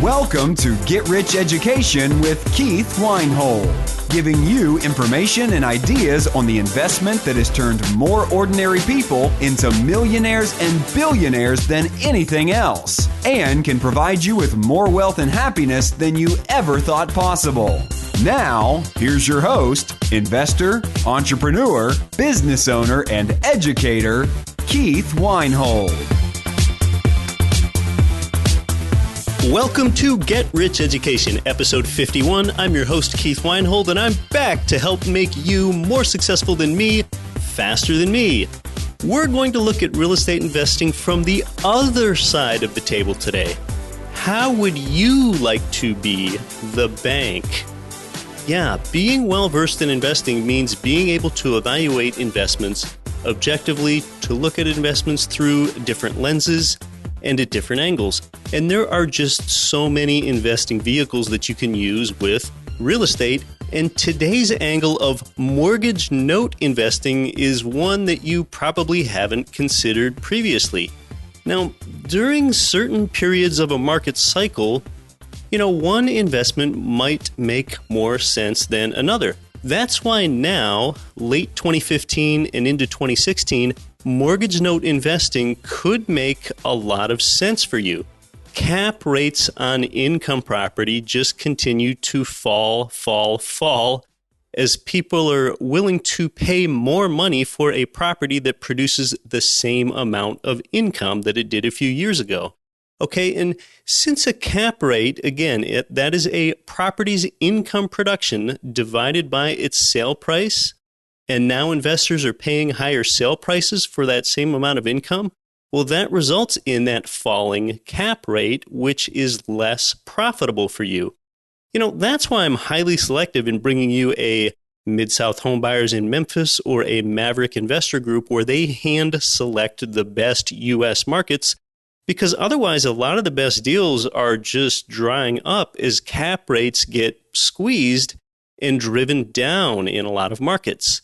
Welcome to Get Rich Education with Keith Weinhold, giving you information and ideas on the investment that has turned more ordinary people into millionaires and billionaires than anything else, and can provide you with more wealth and happiness than you ever thought possible. Now, here's your host, investor, entrepreneur, business owner, and educator, Keith Weinhold. Welcome to Get Rich Education, episode 51. I'm your host, Keith Weinhold, and I'm back to help make you more successful than me, faster than me. We're going to look at real estate investing from the other side of the table today. How would you like to be the bank? Yeah, being well-versed in investing means being able to evaluate investments objectively, to look at investments through different lenses and at different angles. And there are just so many investing vehicles that you can use with real estate. And today's angle of mortgage note investing is one that you probably haven't considered previously. Now, during certain periods of a market cycle, one investment might make more sense than another. That's why now, late 2015 and into 2016, mortgage note investing could make a lot of sense for you. Cap rates on income property just continue to fall as people are willing to pay more money for a property that produces the same amount of income that it did a few years ago. Okay, and since a cap rate, again, that is a property's income production divided by its sale price, and now investors are paying higher sale prices for that same amount of income, well, that results in that falling cap rate, which is less profitable for you. That's why I'm highly selective in bringing you a Mid-South Home Buyers in Memphis or a Maverick Investor Group where they hand select the best U.S. markets, because otherwise a lot of the best deals are just drying up as cap rates get squeezed and driven down in a lot of markets.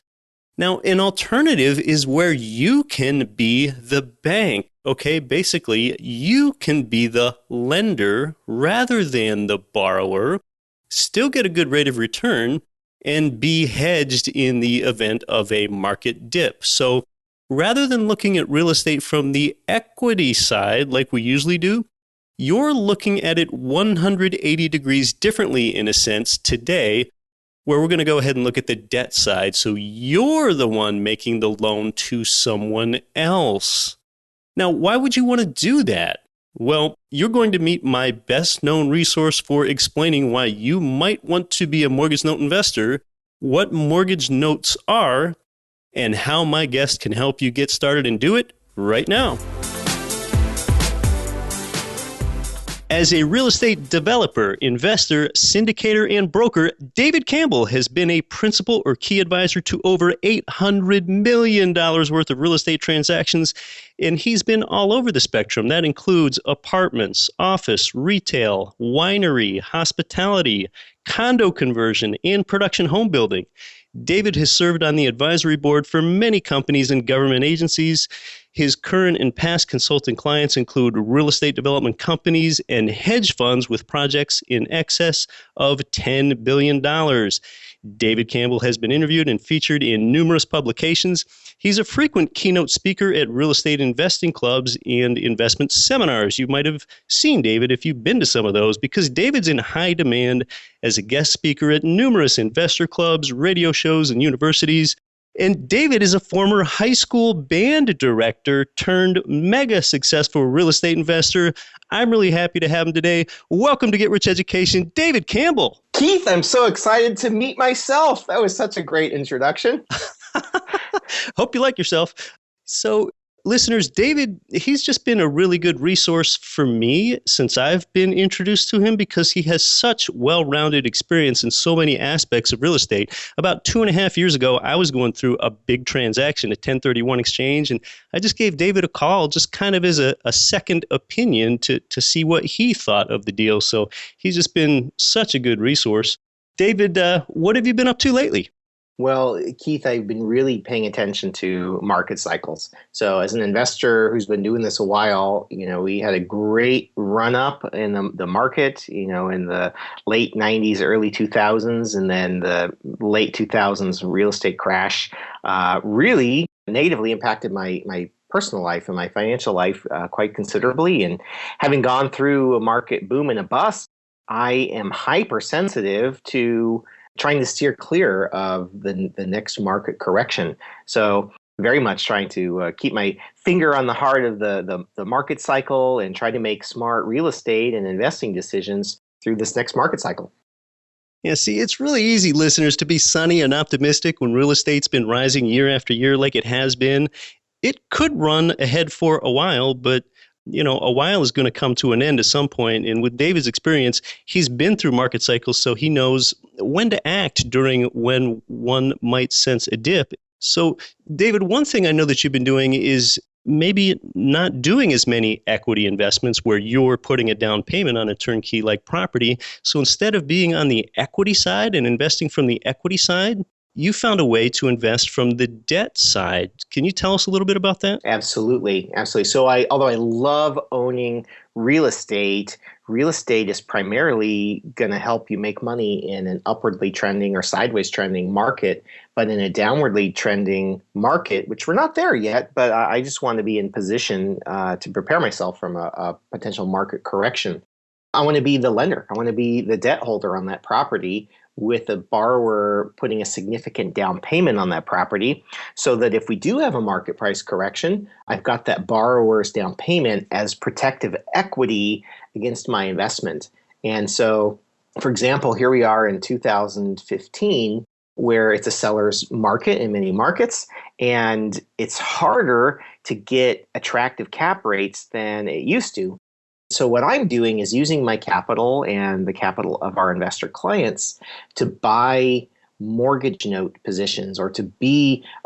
Now, an alternative is where you can be the bank. Okay, basically, you can be the lender rather than the borrower, still get a good rate of return, and be hedged in the event of a market dip. So rather than looking at real estate from the equity side like we usually do, you're looking at it 180 degrees differently in a sense today, where we're going to go ahead and look at the debt side. So you're the one making the loan to someone else. Now, why would you want to do that? Well, you're going to meet my best known resource for explaining why you might want to be a mortgage note investor, what mortgage notes are, and how my guest can help you get started and do it right now. As a real estate developer, investor, syndicator, and broker, David Campbell has been a principal or key advisor to over $800 million worth of real estate transactions, and he's been all over the spectrum. That includes apartments, office, retail, winery, hospitality, condo conversion, and production home building. David has served on the advisory board for many companies and government agencies. His current and past consulting clients include real estate development companies and hedge funds with projects in excess of $10 billion. David Campbell has been interviewed and featured in numerous publications. He's a frequent keynote speaker at real estate investing clubs and investment seminars. You might have seen David if you've been to some of those, because David's in high demand as a guest speaker at numerous investor clubs, radio shows, and universities. And David is a former high school band director turned mega successful real estate investor. I'm really happy to have him today. Welcome to Get Rich Education, David Campbell. Keith, I'm so excited to meet myself. That was such a great introduction. Hope you like yourself. So, listeners, David, he's just been a really good resource for me since I've been introduced to him, because he has such well-rounded experience in so many aspects of real estate. About 2.5 years ago, I was going through a big transaction, a 1031 exchange, and I just gave David a call just kind of as a second opinion to see what he thought of the deal. So he's just been such a good resource. David, what have you been up to lately? Well, Keith, I've been really paying attention to market cycles. So, as an investor who's been doing this a while, we had a great run up in the market, in the late 90s, early 2000s, and then the late 2000s real estate crash really negatively impacted my personal life and my financial life quite considerably. And having gone through a market boom and a bust, I am hypersensitive to trying to steer clear of the next market correction. So very much trying to keep my finger on the heart of the market cycle and try to make smart real estate and investing decisions through this next market cycle. Yeah, see, it's really easy, listeners, to be sunny and optimistic when real estate's been rising year after year like it has been. It could run ahead for a while, but a while is going to come to an end at some point. And with David's experience, he's been through market cycles, so he knows when to act during when one might sense a dip. So, David, one thing I know that you've been doing is maybe not doing as many equity investments where you're putting a down payment on a turnkey like property. So instead of being on the equity side and investing from the equity side, you found a way to invest from the debt side. Can you tell us a little bit about that? Absolutely. Absolutely. So although I love owning real estate is primarily going to help you make money in an upwardly trending or sideways trending market. But in a downwardly trending market, which we're not there yet, but I just want to be in position to prepare myself from a potential market correction. I want to be the lender. I want to be the debt holder on that property, with a borrower putting a significant down payment on that property, so that if we do have a market price correction, I've got that borrower's down payment as protective equity against my investment. And so, for example, here we are in 2015, where it's a seller's market in many markets, and it's harder to get attractive cap rates than it used to. So what I'm doing is using my capital and the capital of our investor clients to buy mortgage note positions, or to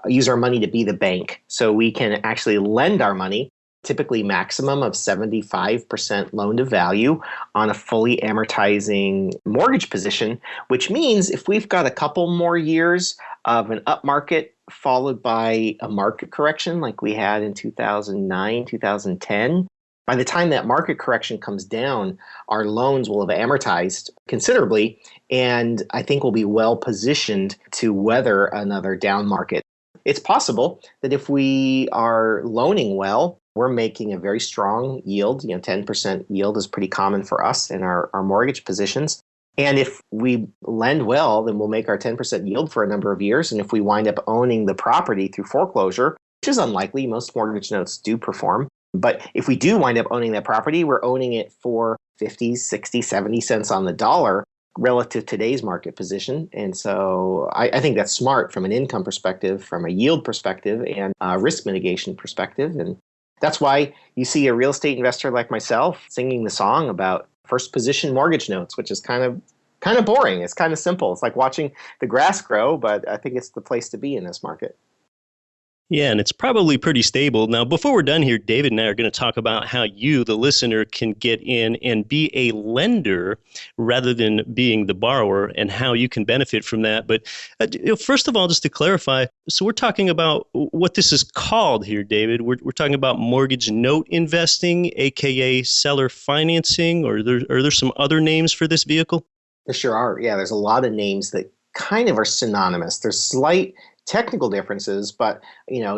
use our money to be the bank. So we can actually lend our money, typically maximum of 75% loan to value on a fully amortizing mortgage position, which means if we've got a couple more years of an up market followed by a market correction like we had in 2009, 2010, by the time that market correction comes down, our loans will have amortized considerably, and I think we'll be well positioned to weather another down market. It's possible that if we are loaning well, we're making a very strong yield. 10% yield is pretty common for us in our mortgage positions. And if we lend well, then we'll make our 10% yield for a number of years. And if we wind up owning the property through foreclosure, which is unlikely, most mortgage notes do perform. But if we do wind up owning that property, we're owning it for 50, 60, 70 cents on the dollar relative to today's market position. And so I think that's smart from an income perspective, from a yield perspective, and a risk mitigation perspective. And that's why you see a real estate investor like myself singing the song about first position mortgage notes, which is kind of boring. It's kind of simple. It's like watching the grass grow, but I think it's the place to be in this market. Yeah, and it's probably pretty stable. Now, before we're done here, David and I are going to talk about how you, the listener, can get in and be a lender rather than being the borrower, and how you can benefit from that. But first of all, just to clarify, so we're talking about what this is called here, David. We're talking about mortgage note investing, aka seller financing, or are there some other names for this vehicle? There sure are. Yeah, there's a lot of names that kind of are synonymous. There's slight technical differences, but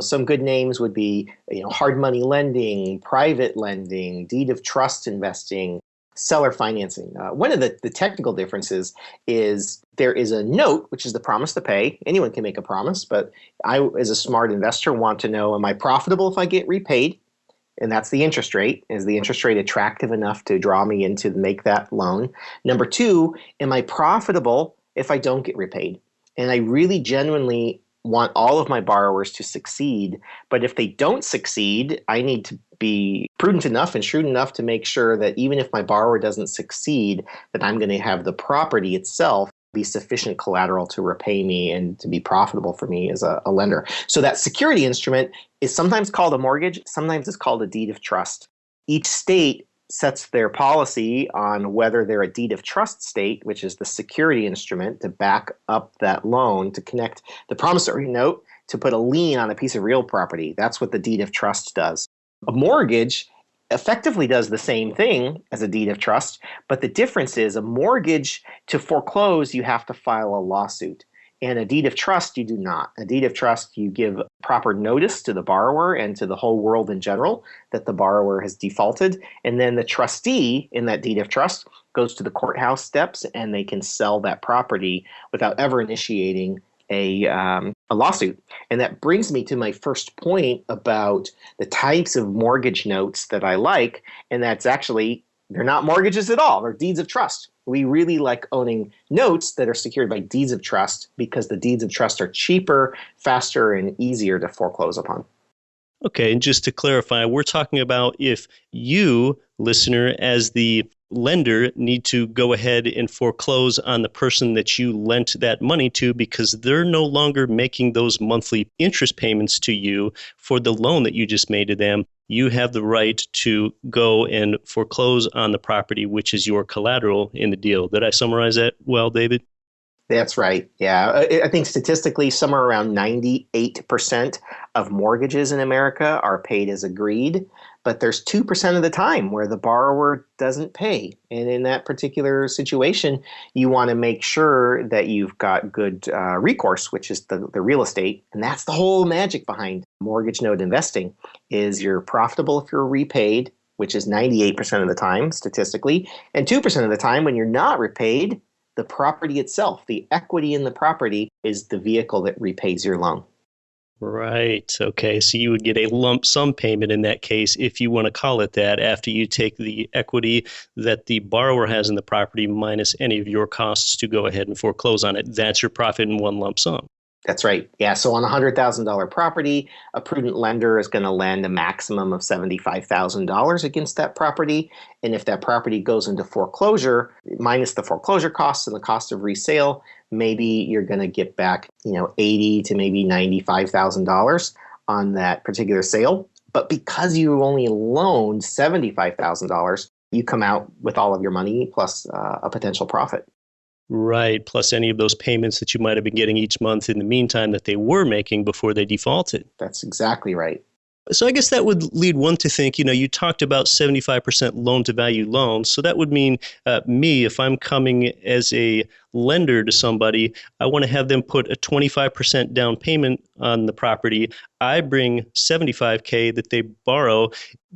some good names would be hard money lending, private lending, deed of trust investing, seller financing. One of the technical differences is there is a note, which is the promise to pay. Anyone can make a promise, but I, as a smart investor, want to know, am I profitable if I get repaid? And that's the interest rate. Is the interest rate attractive enough to draw me in to make that loan? Number two, am I profitable if I don't get repaid? And I really genuinely want all of my borrowers to succeed. But if they don't succeed, I need to be prudent enough and shrewd enough to make sure that even if my borrower doesn't succeed, that I'm going to have the property itself be sufficient collateral to repay me and to be profitable for me as a lender. So that security instrument is sometimes called a mortgage, sometimes it's called a deed of trust. Each state sets their policy on whether they're a deed of trust state, which is the security instrument to back up that loan, to connect the promissory note to put a lien on a piece of real property. That's what the deed of trust does. A mortgage effectively does the same thing as a deed of trust, but the difference is a mortgage, to foreclose, you have to file a lawsuit. And a deed of trust, you do not. A deed of trust, you give proper notice to the borrower and to the whole world in general that the borrower has defaulted. And then the trustee in that deed of trust goes to the courthouse steps and they can sell that property without ever initiating a lawsuit. And that brings me to my first point about the types of mortgage notes that I like. And that's actually, they're not mortgages at all. They're deeds of trust. We really like owning notes that are secured by deeds of trust because the deeds of trust are cheaper, faster, and easier to foreclose upon. Okay, and just to clarify, we're talking about if you, listener, as the lender, need to go ahead and foreclose on the person that you lent that money to because they're no longer making those monthly interest payments to you for the loan that you just made to them. You have the right to go and foreclose on the property, which is your collateral in the deal. Did I summarize that well, David? That's right. Yeah. I think statistically, somewhere around 98% of mortgages in America are paid as agreed, but there's 2% of the time where the borrower doesn't pay. And in that particular situation, you want to make sure that you've got good recourse, which is the real estate. And that's the whole magic behind mortgage note investing, is you're profitable if you're repaid, which is 98% of the time statistically, and 2% of the time when you're not repaid, the property itself, the equity in the property, is the vehicle that repays your loan. Right. Okay. So you would get a lump sum payment in that case, if you want to call it that, after you take the equity that the borrower has in the property minus any of your costs to go ahead and foreclose on it. That's your profit in one lump sum. That's right. Yeah. So on a $100,000 property, a prudent lender is going to lend a maximum of $75,000 against that property. And if that property goes into foreclosure, minus the foreclosure costs and the cost of resale, maybe you're going to get back, $80,000 to maybe $95,000 on that particular sale. But because you only loaned $75,000, you come out with all of your money plus a potential profit. Right, plus any of those payments that you might have been getting each month in the meantime that they were making before they defaulted. That's exactly right. So I guess that would lead one to think, you talked about 75% loan to value loans. So that would mean me, if I'm coming as a lender to somebody, I want to have them put a 25% down payment on the property. I bring $75K that they borrow.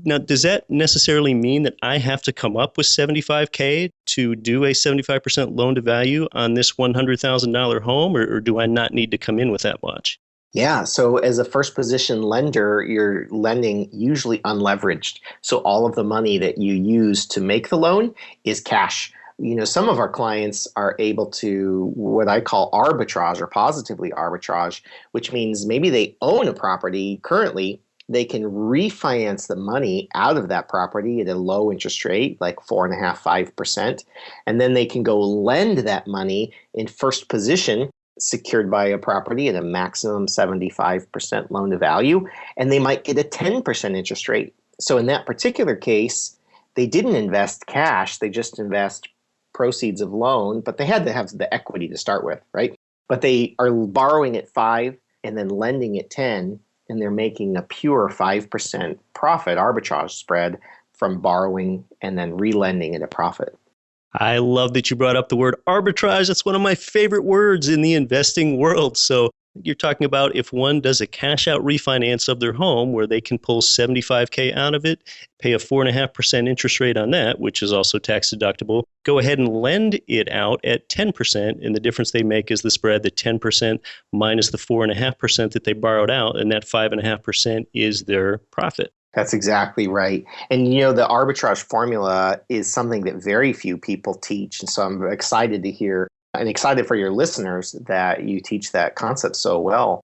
Now, does that necessarily mean that I have to come up with $75K to do a 75% loan to value on this $100,000 home, or do I not need to come in with that much? Yeah. So as a first position lender, you're lending usually unleveraged. So all of the money that you use to make the loan is cash. Some of our clients are able to what I call arbitrage or positively arbitrage, which means maybe they own a property currently. They can refinance the money out of that property at a low interest rate, like 4.5%, 5%. And then they can go lend that money in first position, secured by a property at a maximum 75% loan to value, and they might get a 10% interest rate. So in that particular case, they didn't invest cash, they just invest proceeds of loan, but they had to have the equity to start with, right? But they are borrowing at 5 and then lending at 10, and they're making a pure 5% profit arbitrage spread from borrowing and then relending at a profit. I love that you brought up the word arbitrage. That's one of my favorite words in the investing world. So you're talking about if one does a cash out refinance of their home where they can pull $75K out of it, pay a 4.5% interest rate on that, which is also tax deductible, go ahead and lend it out at 10%. And the difference they make is the spread, the 10% minus the 4.5% that they borrowed out. And that 5.5% is their profit. That's exactly right. And the arbitrage formula is something that very few people teach. And so I'm excited to hear and excited for your listeners that you teach that concept so well.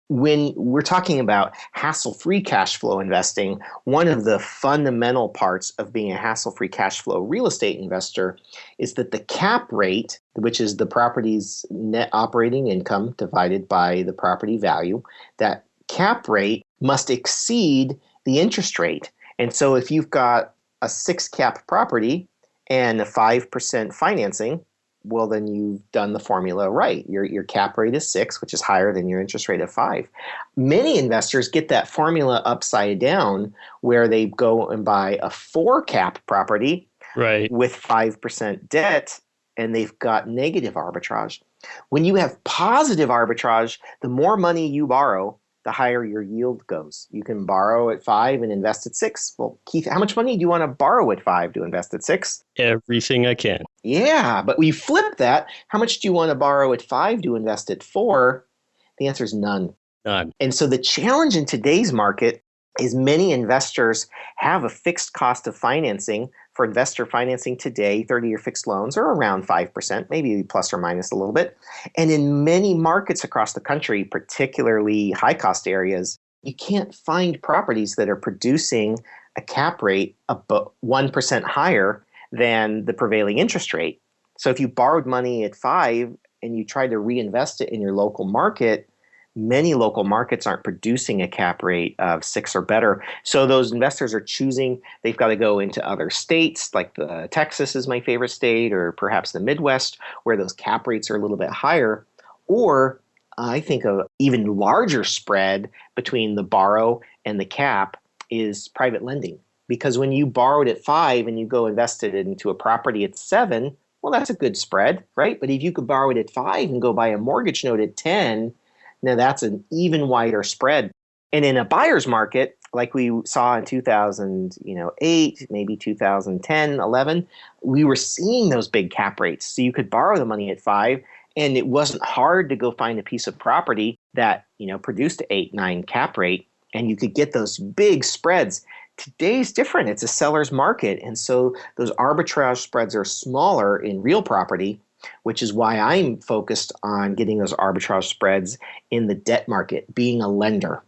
When we're talking about hassle-free cash flow investing, one of the fundamental parts of being a hassle-free cash flow real estate investor is that the cap rate, which is the property's net operating income divided by the property value, that cap rate must exceed the interest rate. And so if you've got a 6 cap property and a 5% financing, well, then you've done the formula right. Your cap rate is 6, which is higher than your interest rate of 5. Many investors get that formula upside down where they go and buy a 4 cap property Right. with 5% debt, and they've got negative arbitrage. When you have positive arbitrage, the more money you borrow, the higher your yield goes. You can borrow at 5 and invest at 6. Well, Keith, how much money do you want to borrow at 5 to invest at 6? Everything I can. Yeah, but we flip that. How much do you want to borrow at 5 to invest at 4? The answer is none. None. And so the challenge in today's market is many investors have a fixed cost of financing. For investor financing today, 30-year fixed loans are around 5%, maybe plus or minus a little bit. And in many markets across the country, particularly high-cost areas, you can't find properties that are producing a cap rate about 1% higher than the prevailing interest rate. So if you borrowed money at 5 and you tried to reinvest it in your local market, many local markets aren't producing a cap rate of 6 or better. So those investors are choosing, they've got to go into other states, like Texas is my favorite state, or perhaps the Midwest, where those cap rates are a little bit higher. Or I think an even larger spread between the borrow and the cap is private lending. Because when you borrowed at 5 and you go invest it into a property at 7, well, that's a good spread, right? But if you could borrow it at 5 and go buy a mortgage note at 10, now that's an even wider spread. And in a buyer's market, like we saw in 2008, maybe 2010, 11, we were seeing those big cap rates. So you could borrow the money at 5, and it wasn't hard to go find a piece of property that, produced an 8, 9 cap rate, and you could get those big spreads. Today's different. It's a seller's market. And so those arbitrage spreads are smaller in real property, which is why I'm focused on getting those arbitrage spreads in the debt market, being a lender.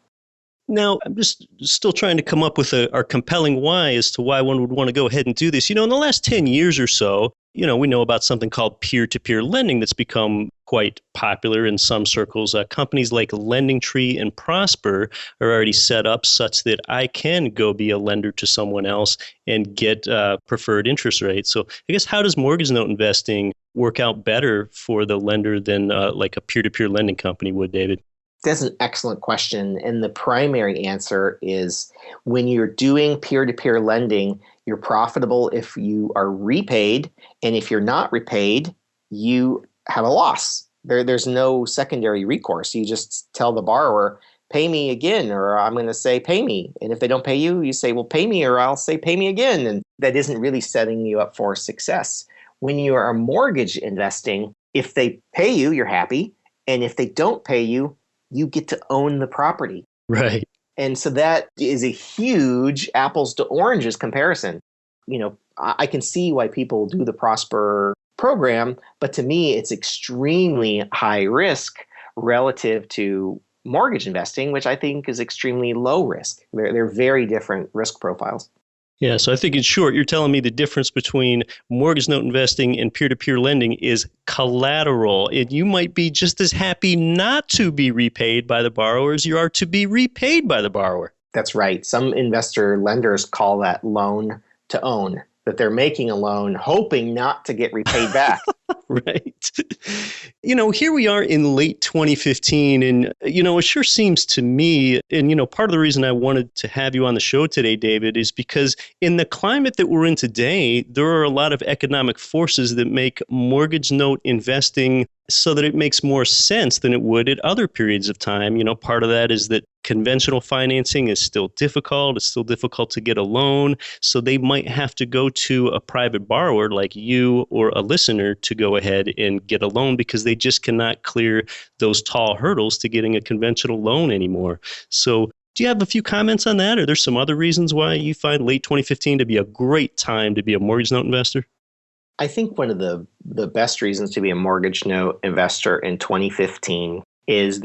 Now, I'm just still trying to come up with our compelling why as to why one would want to go ahead and do this. In the last 10 years or so, we know about something called peer-to-peer lending that's become quite popular in some circles. Companies like LendingTree and Prosper are already set up such that I can go be a lender to someone else and get preferred interest rates. So I guess how does mortgage note investing work out better for the lender than like a peer-to-peer lending company would, David? That's an excellent question. And the primary answer is when you're doing peer-to-peer lending, you're profitable if you are repaid. And if you're not repaid, you have a loss. There's no secondary recourse. You just tell the borrower, pay me again, or I'm going to say pay me. And if they don't pay you, you say, well, pay me, or I'll say pay me again. And that isn't really setting you up for success. When you are mortgage investing, if they pay you, you're happy. And if they don't pay you, you get to own the property. Right. And so that is a huge apples to oranges comparison. I can see why people do the Prosper program, but to me, it's extremely high risk relative to mortgage investing, which I think is extremely low risk. They're very different risk profiles. Yeah, so I think in short, you're telling me the difference between mortgage note investing and peer-to-peer lending is collateral. And you might be just as happy not to be repaid by the borrower as you are to be repaid by the borrower. That's right. Some investor lenders call that loan to own, that they're making a loan hoping not to get repaid back. Right. Here we are in late 2015, and, it sure seems to me, and, part of the reason I wanted to have you on the show today, David, is because in the climate that we're in today, there are a lot of economic forces that make mortgage note investing so that it makes more sense than it would at other periods of time. Part of that is that conventional financing is still difficult. It's still difficult to get a loan. So they might have to go to a private borrower like you or a listener to go ahead and get a loan because they just cannot clear those tall hurdles to getting a conventional loan anymore. So do you have a few comments on that? Or there's some other reasons why you find late 2015 to be a great time to be a mortgage note investor? I think one of the best reasons to be a mortgage note investor in 2015 is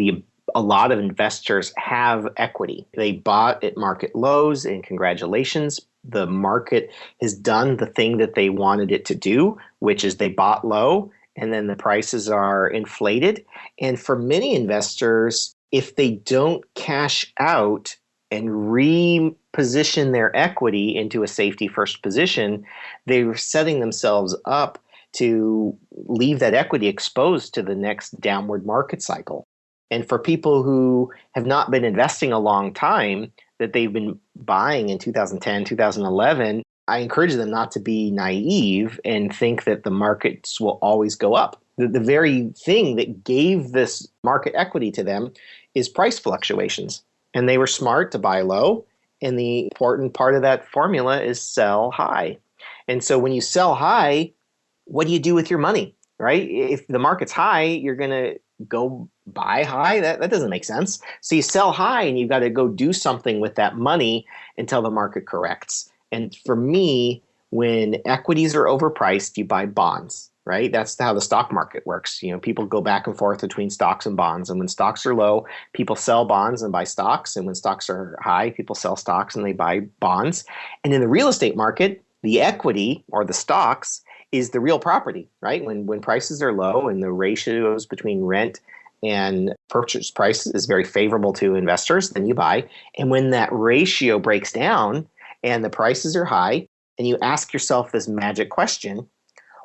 a lot of investors have equity. They bought at market lows, and congratulations, the market has done the thing that they wanted it to do, which is they bought low and then the prices are inflated. And for many investors, if they don't cash out and reposition position their equity into a safety first position, they were setting themselves up to leave that equity exposed to the next downward market cycle. And for people who have not been investing a long time, that they've been buying in 2010, 2011, I encourage them not to be naive and think that the markets will always go up. The very thing that gave this market equity to them is price fluctuations. And they were smart to buy low. And the important part of that formula is sell high. And so when you sell high, what do you do with your money, right? If the market's high, you're going to go buy high. That doesn't make sense. So you sell high and you've got to go do something with that money until the market corrects. And for me, when equities are overpriced, you buy bonds, right? That's how the stock market works. People go back and forth between stocks and bonds. And when stocks are low, people sell bonds and buy stocks. And when stocks are high, people sell stocks and they buy bonds. And in the real estate market, the equity or the stocks is the real property, right? When prices are low and the ratios between rent and purchase price is very favorable to investors, then you buy. And when that ratio breaks down and the prices are high, and you ask yourself this magic question,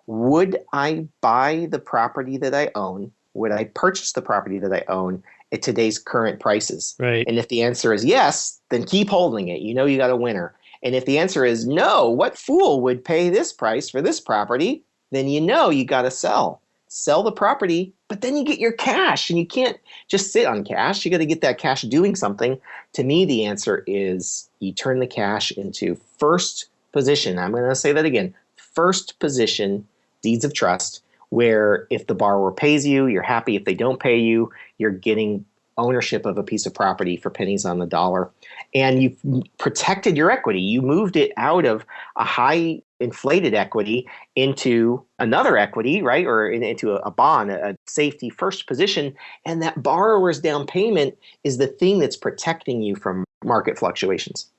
would I buy the property that I own? Would I purchase the property that I own at today's current prices? Right. And if the answer is yes, then keep holding it. You got a winner. And if the answer is no, what fool would pay this price for this property? Then you got to sell. Sell the property, but then you get your cash, and you can't just sit on cash. You got to get that cash doing something. To me, the answer is you turn the cash into first position. I'm going to say that again. First position deeds of trust, where if the borrower pays you, you're happy. If they don't pay you, you're getting ownership of a piece of property for pennies on the dollar. And you've protected your equity. You moved it out of a high inflated equity into another equity, right? Or into a bond, a safety first position. And that borrower's down payment is the thing that's protecting you from market fluctuations.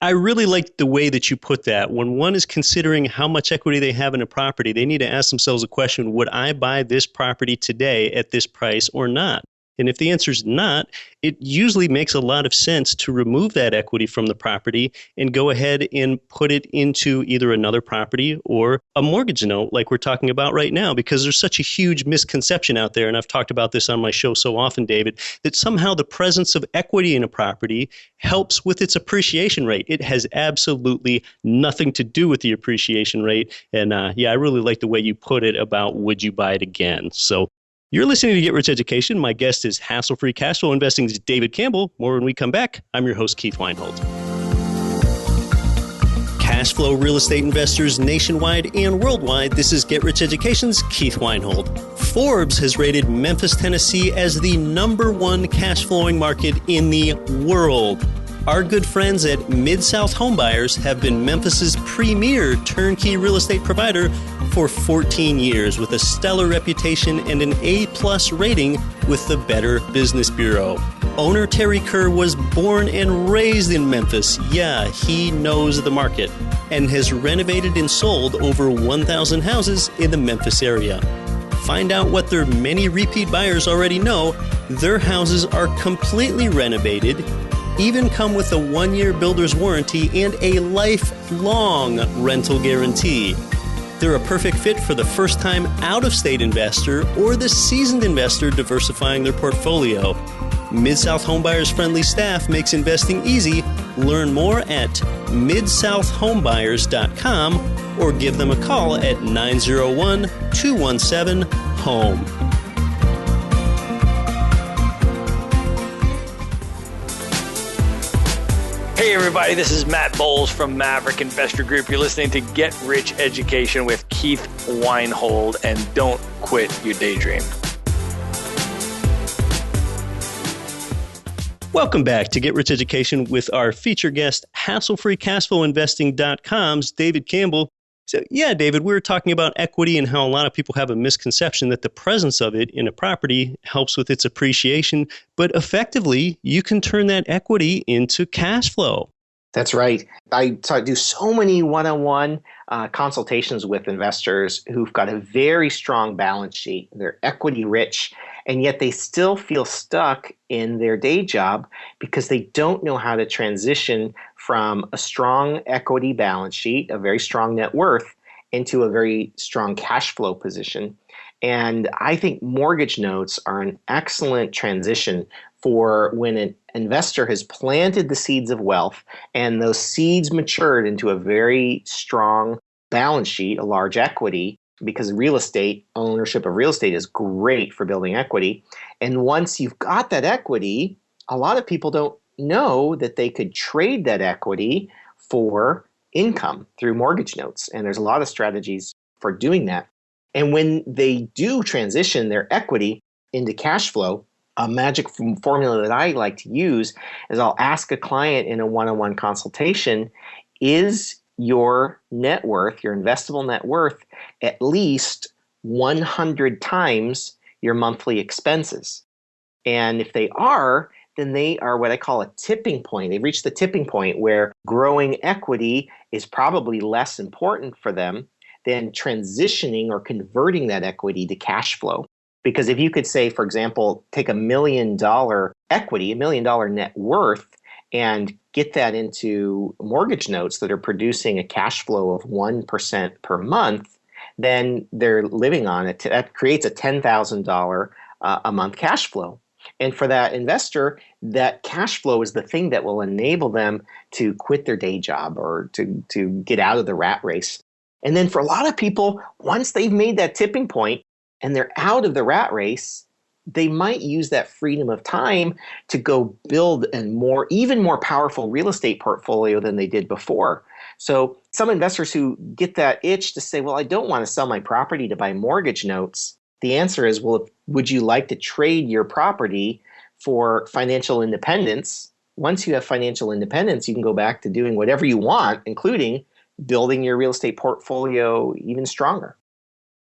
I really like the way that you put that. When one is considering how much equity they have in a property, they need to ask themselves a question, would I buy this property today at this price or not? And if the answer is not, it usually makes a lot of sense to remove that equity from the property and go ahead and put it into either another property or a mortgage note like we're talking about right now, because there's such a huge misconception out there, and I've talked about this on my show so often, David, that somehow the presence of equity in a property helps with its appreciation rate. It has absolutely nothing to do with the appreciation rate. And I really like the way you put it about would you buy it again? So you're listening to Get Rich Education. My guest is hassle-free Cashflow Investing's David Campbell. More when we come back. I'm your host, Keith Weinhold. Cashflow real estate investors nationwide and worldwide, this is Get Rich Education's Keith Weinhold. Forbes has rated Memphis, Tennessee as the #1 cash flowing market in the world. Our good friends at Mid-South Homebuyers have been Memphis's premier turnkey real estate provider for 14 years with a stellar reputation and an A+ rating with the Better Business Bureau. Owner Terry Kerr was born and raised in Memphis. Yeah, he knows the market and has renovated and sold over 1,000 houses in the Memphis area. Find out what their many repeat buyers already know. Their houses are completely renovated, even come with a 1-year builder's warranty and a lifelong rental guarantee. They're a perfect fit for the first-time out-of-state investor or the seasoned investor diversifying their portfolio. Mid-South Homebuyers' friendly staff makes investing easy. Learn more at midsouthhomebuyers.com or give them a call at 901-217-HOME. Hey everybody, this is Matt Bowles from Maverick Investor Group. You're listening to Get Rich Education with Keith Weinhold, and don't quit your daydream. Welcome back to Get Rich Education with our feature guest, hasslefreecashflowinvesting.com's David Campbell. So yeah, David, we were talking about equity and how a lot of people have a misconception that the presence of it in a property helps with its appreciation, but effectively you can turn that equity into cash flow. That's right. I do so many one-on-one consultations with investors who've got a very strong balance sheet. They're equity rich, and yet they still feel stuck in their day job because they don't know how to transition from a strong equity balance sheet, a very strong net worth, into a very strong cash flow position. And I think mortgage notes are an excellent transition for when an investor has planted the seeds of wealth and those seeds matured into a very strong balance sheet, a large equity, because ownership of real estate is great for building equity. And once you've got that equity, a lot of people don't know that they could trade that equity for income through mortgage notes. And there's a lot of strategies for doing that. And when they do transition their equity into cash flow, a magic formula that I like to use is I'll ask a client in a one-on-one consultation, is your net worth, your investable net worth, at least 100 times your monthly expenses? And if they are, then they are what I call a tipping point. They've reached the tipping point where growing equity is probably less important for them than transitioning or converting that equity to cash flow. Because if you could say, for example, take $1 million equity, $1 million net worth, and get that into mortgage notes that are producing a cash flow of 1% per month, then they're living on it. That creates a $10,000 a month cash flow. And for that investor, that cash flow is the thing that will enable them to quit their day job or to get out of the rat race. And then for a lot of people, once they've made that tipping point and they're out of the rat race, they might use that freedom of time to go build even more powerful real estate portfolio than they did before. So some investors who get that itch to say, well, I don't want to sell my property to buy mortgage notes. The answer is, well, would you like to trade your property for financial independence? Once you have financial independence, you can go back to doing whatever you want, including building your real estate portfolio even stronger.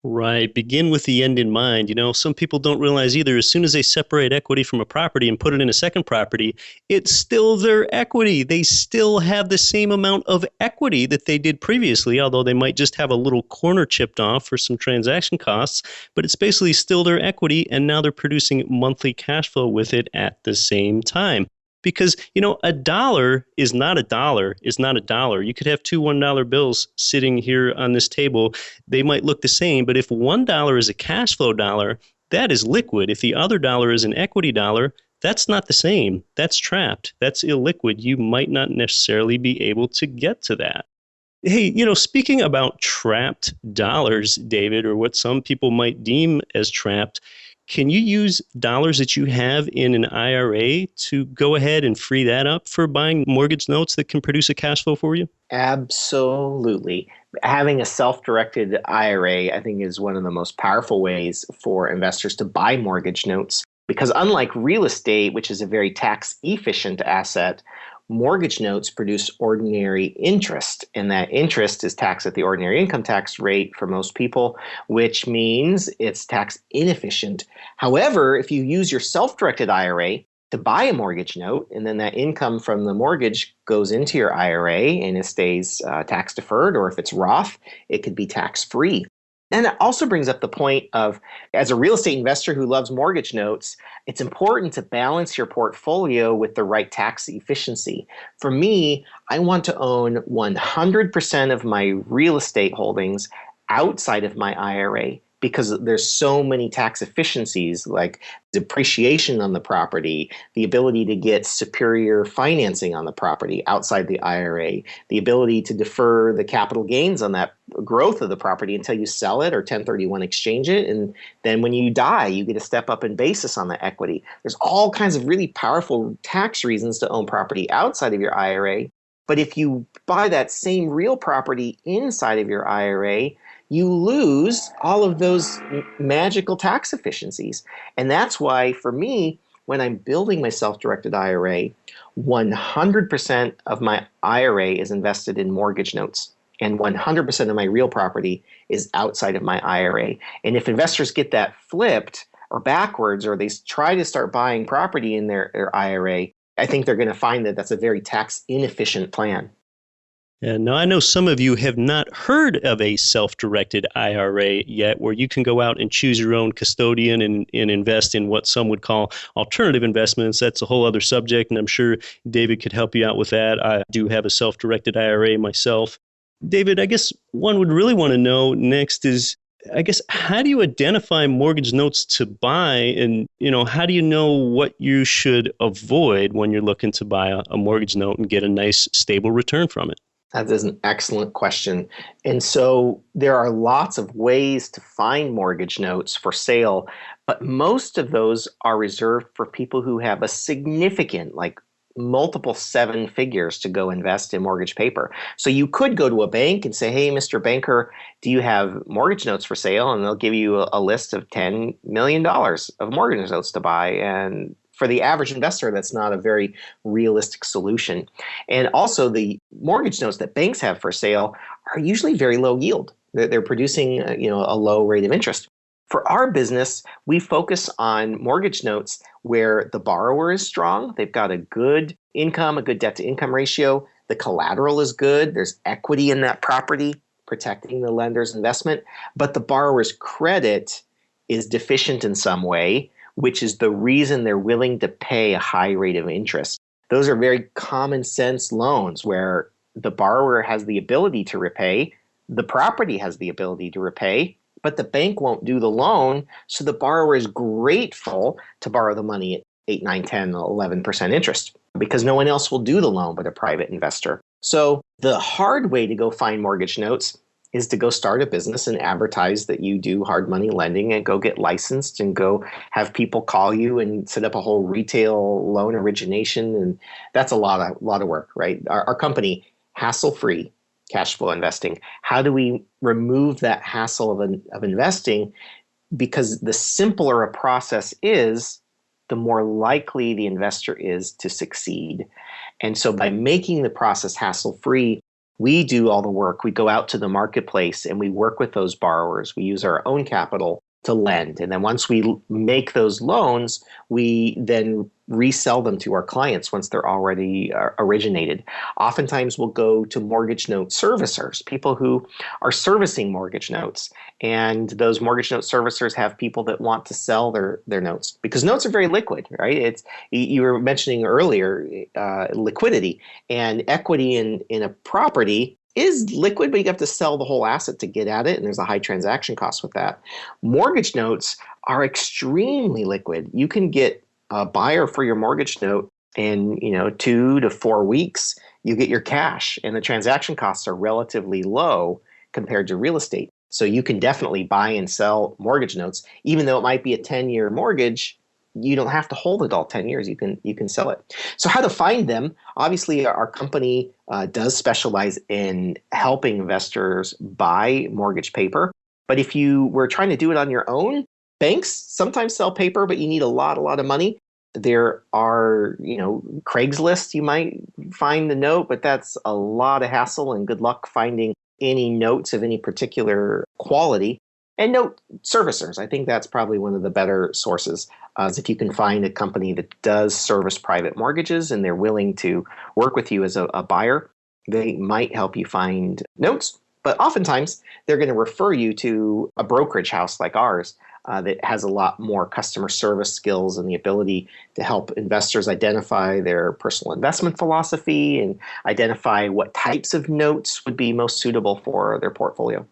Right. Begin with the end in mind. Some people don't realize either. As soon as they separate equity from a property and put it in a second property, it's still their equity. They still have the same amount of equity that they did previously, although they might just have a little corner chipped off for some transaction costs. But it's basically still their equity, and now they're producing monthly cash flow with it at the same time. Because, a dollar is not a dollar is not a dollar. You could have two $1 bills sitting here on this table. They might look the same, but if $1 is a cash flow dollar, that is liquid. If the other dollar is an equity dollar, that's not the same. That's trapped. That's illiquid. You might not necessarily be able to get to that. Hey, speaking about trapped dollars, David, or what some people might deem as trapped, can you use dollars that you have in an IRA to go ahead and free that up for buying mortgage notes that can produce a cash flow for you? Absolutely. Having a self-directed IRA, I think, is one of the most powerful ways for investors to buy mortgage notes. Because unlike real estate, which is a very tax-efficient asset, mortgage notes produce ordinary interest, and that interest is taxed at the ordinary income tax rate for most people, which means it's tax inefficient. However, if you use your self-directed IRA to buy a mortgage note, and then that income from the mortgage goes into your IRA and it stays tax deferred, or if it's Roth, it could be tax free. And it also brings up the point of, as a real estate investor who loves mortgage notes, it's important to balance your portfolio with the right tax efficiency. For me, I want to own 100% of my real estate holdings outside of my IRA, because there's so many tax efficiencies like depreciation on the property, the ability to get superior financing on the property outside the IRA, the ability to defer the capital gains on that growth of the property until you sell it or 1031 exchange it. And then when you die, you get a step up in basis on the equity. There's all kinds of really powerful tax reasons to own property outside of your IRA. But if you buy that same real property inside of your IRA, you lose all of those magical tax efficiencies. And that's why, for me, when I'm building my self-directed IRA, 100% of my IRA is invested in mortgage notes, and 100% of my real property is outside of my IRA. And if investors get that flipped or backwards, or they try to start buying property in their IRA, I think they're going to find that that's a very tax inefficient plan. And now I know some of you have not heard of a self-directed IRA yet, where you can go out and choose your own custodian and invest in what some would call alternative investments. That's a whole other subject, and I'm sure David could help you out with that. I do have a self-directed IRA myself. David, I guess one would really want to know next is, how do you identify mortgage notes to buy? And, how do you know what you should avoid when you're looking to buy a mortgage note and get a nice, stable return from it? That is an excellent question. And so there are lots of ways to find mortgage notes for sale, but most of those are reserved for people who have a significant, like multiple seven figures to go invest in mortgage paper. So you could go to a bank and say, hey, Mr. Banker, do you have mortgage notes for sale? And they'll give you a list of $10 million of mortgage notes to buy. And for the average investor, that's not a very realistic solution. And also the mortgage notes that banks have for sale are usually very low yield. They're producing a low rate of interest. For our business, we focus on mortgage notes where the borrower is strong. They've got a good income, a good debt to income ratio. The collateral is good. There's equity in that property protecting the lender's investment. But the borrower's credit is deficient in some way, which is the reason they're willing to pay a high rate of interest. Those are very common sense loans where the borrower has the ability to repay, the property has the ability to repay, but the bank won't do the loan, so the borrower is grateful to borrow the money at 8, 9, 10, 11% interest because no one else will do the loan but a private investor. So the hard way to go find mortgage notes is to go start a business and advertise that you do hard money lending and go get licensed and go have people call you and set up a whole retail loan origination. And that's a lot of work, right? Our company, hassle-free Cashflow Investing. How do we remove that hassle of investing? Because the simpler a process is, the more likely the investor is to succeed. And so by making the process hassle-free, we do all the work. We go out to the marketplace and we work with those borrowers. We use our own capital to lend. And then once we make those loans, we then resell them to our clients once they're already originated. Oftentimes we'll go to mortgage note servicers, people who are servicing mortgage notes. And those mortgage note servicers have people that want to sell their notes because notes are very liquid, right? You were mentioning earlier liquidity and equity in a property is liquid, but you have to sell the whole asset to get at it, and there's a high transaction cost with that. Mortgage notes are extremely liquid. You can get a buyer for your mortgage note in 2 to 4 weeks. You get your cash, and the transaction costs are relatively low compared to real estate. So you can definitely buy and sell mortgage notes, even though it might be a 10-year mortgage. You don't have to hold it all 10 years. You can sell it. So how to find them? Obviously, our company does specialize in helping investors buy mortgage paper. But if you were trying to do it on your own, banks sometimes sell paper, but you need a lot of money. There are, Craigslist, you might find the note, but that's a lot of hassle and good luck finding any notes of any particular quality. And note servicers, I think that's probably one of the better sources. Is if you can find a company that does service private mortgages and they're willing to work with you as a buyer, they might help you find notes. But oftentimes, they're going to refer you to a brokerage house like ours that has a lot more customer service skills and the ability to help investors identify their personal investment philosophy and identify what types of notes would be most suitable for their portfolio.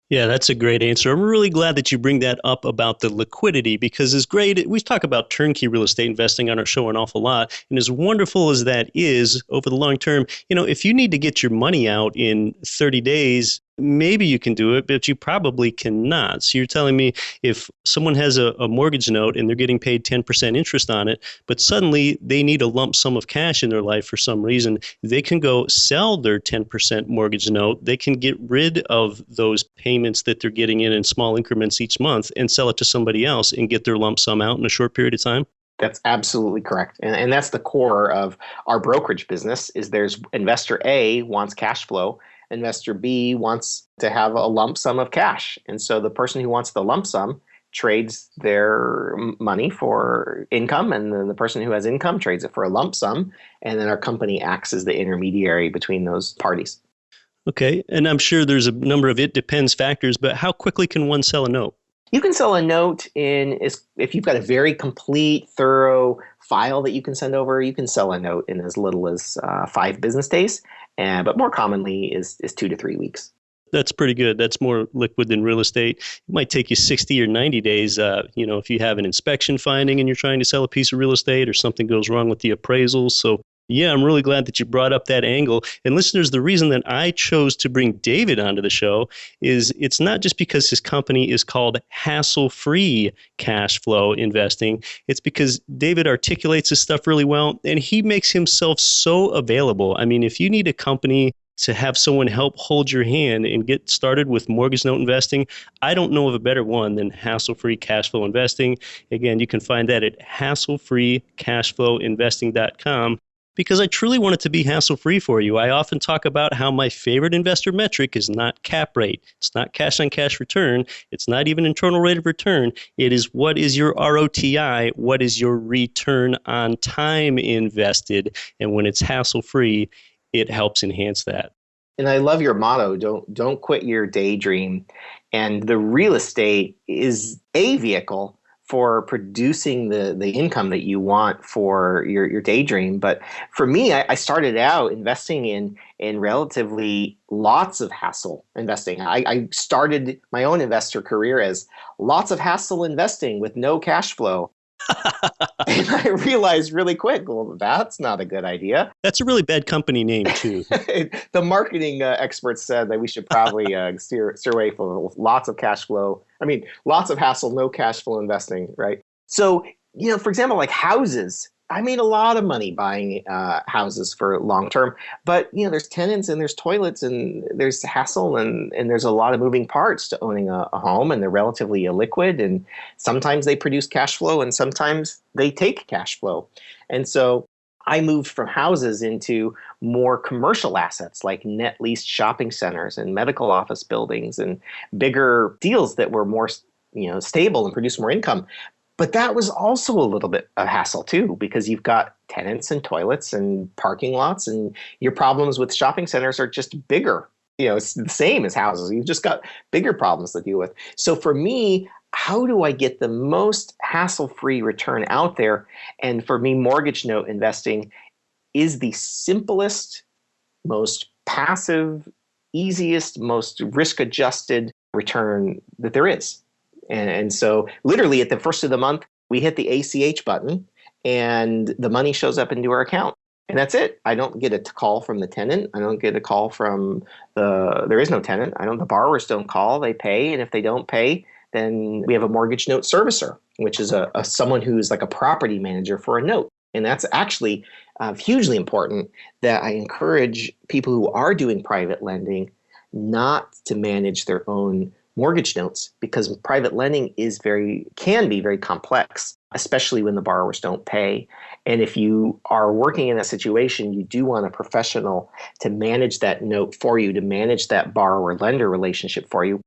Yeah, that's a great answer. I'm really glad that you bring that up about the liquidity because it's great. We talk about turnkey real estate investing on our show an awful lot. And as wonderful as that is over the long term, if you need to get your money out in 30 days, maybe you can do it, but you probably cannot. So you're telling me if someone has a mortgage note and they're getting paid 10% interest on it, but suddenly they need a lump sum of cash in their life for some reason, they can go sell their 10% mortgage note. They can get rid of those payments that they're getting in small increments each month and sell it to somebody else and get their lump sum out in a short period of time. That's absolutely correct. And that's the core of our brokerage business is there's investor A wants cash flow. Investor B wants to have a lump sum of cash. And so the person who wants the lump sum trades their money for income, and then the person who has income trades it for a lump sum. And then our company acts as the intermediary between those parties. Okay. And I'm sure there's a number of it depends factors, but how quickly can one sell a note? You can sell a note if you've got a very complete, thorough file that you can send over, you can sell a note in as little as 5 business days, but more commonly is 2 to 3 weeks. That's pretty good. That's more liquid than real estate. It might take you 60 or 90 days, if you have an inspection finding and you're trying to sell a piece of real estate or something goes wrong with the appraisal. So yeah, I'm really glad that you brought up that angle. And listeners, the reason that I chose to bring David onto the show is it's not just because his company is called Hassle-Free Cash Flow Investing. It's because David articulates his stuff really well, and he makes himself so available. I mean, if you need a company to have someone help hold your hand and get started with mortgage note investing, I don't know of a better one than Hassle-Free Cash Flow Investing. Again, you can find that at hasslefreecashflowinvesting.com. Because I truly want it to be hassle-free for you. I often talk about how my favorite investor metric is not cap rate. It's not cash-on-cash return. It's not even internal rate of return. It is what is your ROTI, what is your return on time invested. And when it's hassle-free, it helps enhance that. And I love your motto, don't quit your daydream. And the real estate is a vehicle for producing the income that you want for your daydream. But for me, I started out investing in relatively lots of hassle investing. I started my own investor career as lots of hassle investing with no cash flow. And I realized really quick, well, that's not a good idea. That's a really bad company name, too. The marketing experts said that we should probably steer away from lots of cash flow. I mean, lots of hassle, no cash flow investing, right? So, for example, like houses. I made a lot of money buying houses for long term, but there's tenants and there's toilets and there's hassle and there's a lot of moving parts to owning a home, and they're relatively illiquid, and sometimes they produce cash flow and sometimes they take cash flow. And so I moved from houses into more commercial assets like net leased shopping centers and medical office buildings and bigger deals that were more stable and produce more income. But that was also a little bit of hassle too, because you've got tenants and toilets and parking lots, and your problems with shopping centers are just bigger. It's the same as houses. You've just got bigger problems to deal with. So for me, how do I get the most hassle-free return out there? And for me, mortgage note investing is the simplest, most passive, easiest, most risk-adjusted return that there is. And so literally at the first of the month, we hit the ACH button and the money shows up into our account. And that's it. I don't get a call from the tenant. I don't get a call from there is no tenant. The borrowers don't call, they pay. And if they don't pay, then we have a mortgage note servicer, which is someone who's like a property manager for a note. And that's actually hugely important, that I encourage people who are doing private lending not to manage their own mortgage notes, because private lending can be very complex, especially when the borrowers don't pay. And if you are working in that situation, you do want a professional to manage that note for you, to manage that borrower-lender relationship for you.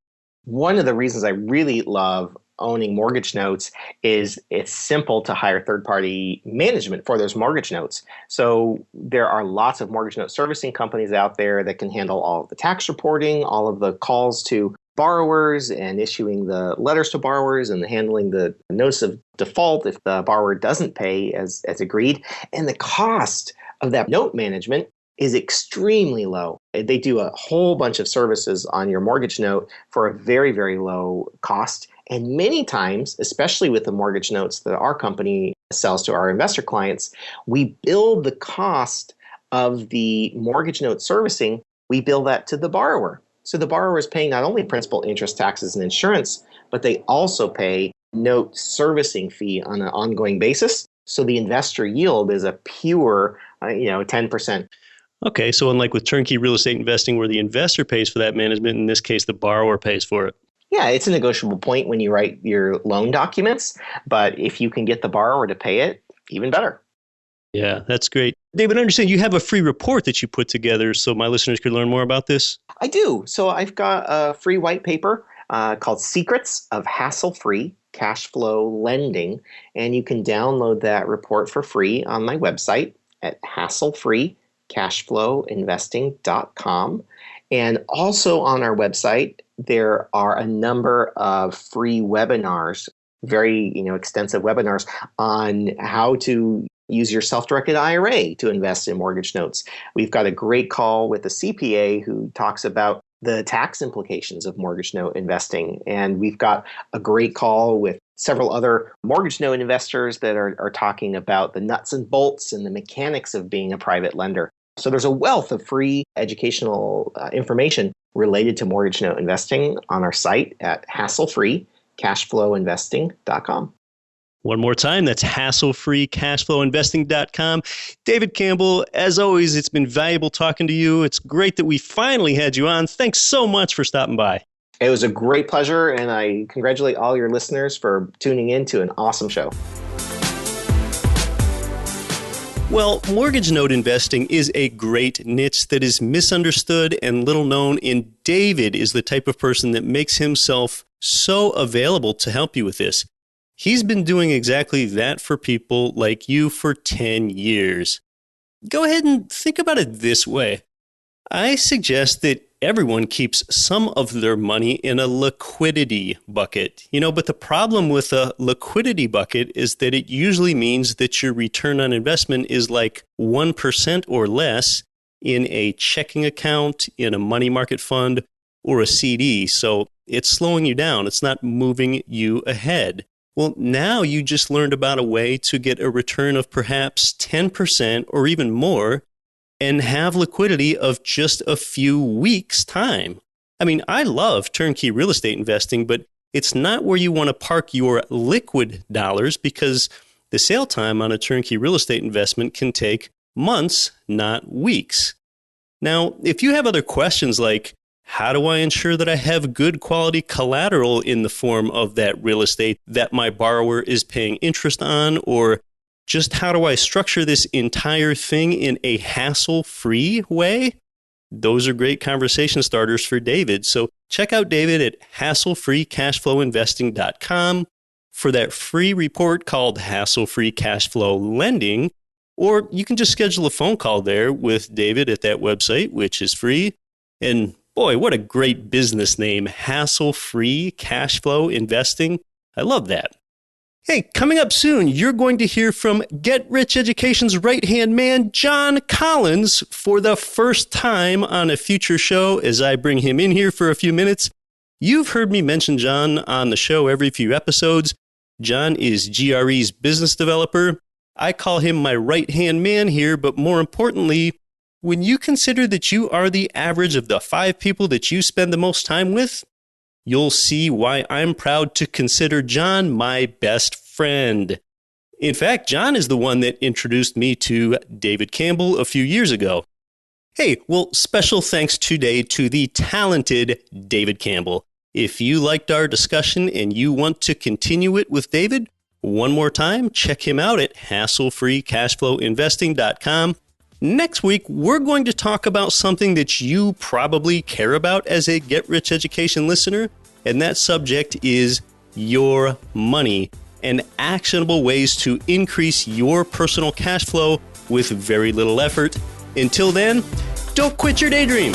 One of the reasons I really love owning mortgage notes is it's simple to hire third-party management for those mortgage notes. So there are lots of mortgage note servicing companies out there that can handle all of the tax reporting, all of the calls to borrowers and issuing the letters to borrowers and handling the notice of default if the borrower doesn't pay as agreed. And the cost of that note management is extremely low. They do a whole bunch of services on your mortgage note for a very, very low cost. And many times, especially with the mortgage notes that our company sells to our investor clients, we bill the cost of the mortgage note servicing, we bill that to the borrower. So the borrower is paying not only principal, interest, taxes, and insurance, but they also pay note servicing fee on an ongoing basis. So the investor yield is a pure, 10%. Okay, so unlike with turnkey real estate investing where the investor pays for that management, in this case, the borrower pays for it. Yeah, it's a negotiable point when you write your loan documents, but if you can get the borrower to pay it, even better. Yeah, that's great. David, I understand you have a free report that you put together so my listeners could learn more about this. I do. So I've got a free white paper called Secrets of Hassle-Free Cash Flow Lending, and you can download that report for free on my website at hasslefreecashflowinvesting.com. And also on our website, there are a number of free webinars, very extensive webinars on how to use your self-directed IRA to invest in mortgage notes. We've got a great call with a CPA who talks about the tax implications of mortgage note investing. And we've got a great call with several other mortgage note investors that are talking about the nuts and bolts and the mechanics of being a private lender. So there's a wealth of free educational information related to mortgage note investing on our site at hassle-free cashflowinvesting.com. One more time, that's hassle-free cashflowinvesting.com. David Campbell, as always, it's been valuable talking to you. It's great that we finally had you on. Thanks so much for stopping by. It was a great pleasure, and I congratulate all your listeners for tuning in to an awesome show. Well, mortgage note investing is a great niche that is misunderstood and little known, and David is the type of person that makes himself so available to help you with this. He's been doing exactly that for people like you for 10 years. Go ahead and think about it this way. I suggest that everyone keeps some of their money in a liquidity bucket. But the problem with a liquidity bucket is that it usually means that your return on investment is like 1% or less in a checking account, in a money market fund, or a CD. So it's slowing you down. It's not moving you ahead. Well, now you just learned about a way to get a return of perhaps 10% or even more and have liquidity of just a few weeks' time. I mean, I love turnkey real estate investing, but it's not where you want to park your liquid dollars because the sale time on a turnkey real estate investment can take months, not weeks. Now, if you have other questions like, how do I ensure that I have good quality collateral in the form of that real estate that my borrower is paying interest on? Or just how do I structure this entire thing in a hassle-free way? Those are great conversation starters for David. So check out David at hassle-free-cashflowinvesting.com for that free report called Hassle-Free Cashflow Lending. Or you can just schedule a phone call there with David at that website, which is free. And boy, what a great business name, Hassle-Free Cashflow Investing. I love that. Hey, coming up soon, you're going to hear from Get Rich Education's right-hand man, John Collins, for the first time on a future show as I bring him in here for a few minutes. You've heard me mention John on the show every few episodes. John is GRE's business developer. I call him my right-hand man here, but more importantly, when you consider that you are the average of the 5 people that you spend the most time with, you'll see why I'm proud to consider John my best friend. In fact, John is the one that introduced me to David Campbell a few years ago. Hey, well, special thanks today to the talented David Campbell. If you liked our discussion and you want to continue it with David, one more time, check him out at hassle-free-cashflowinvesting.com. Next week, we're going to talk about something that you probably care about as a Get Rich Education listener, and that subject is your money and actionable ways to increase your personal cash flow with very little effort. Until then, don't quit your daydream.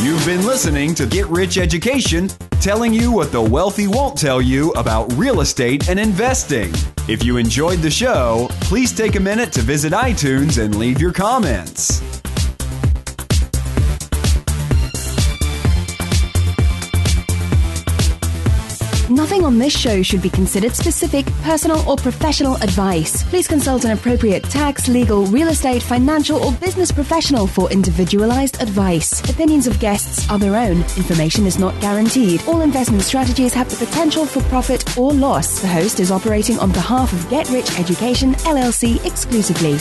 You've been listening to Get Rich Education, telling you what the wealthy won't tell you about real estate and investing. If you enjoyed the show, please take a minute to visit iTunes and leave your comments. Nothing on this show should be considered specific, personal, or professional advice. Please consult an appropriate tax, legal, real estate, financial, or business professional for individualized advice. Opinions of guests are their own. Information is not guaranteed. All investment strategies have the potential for profit or loss. The host is operating on behalf of Get Rich Education, LLC exclusively.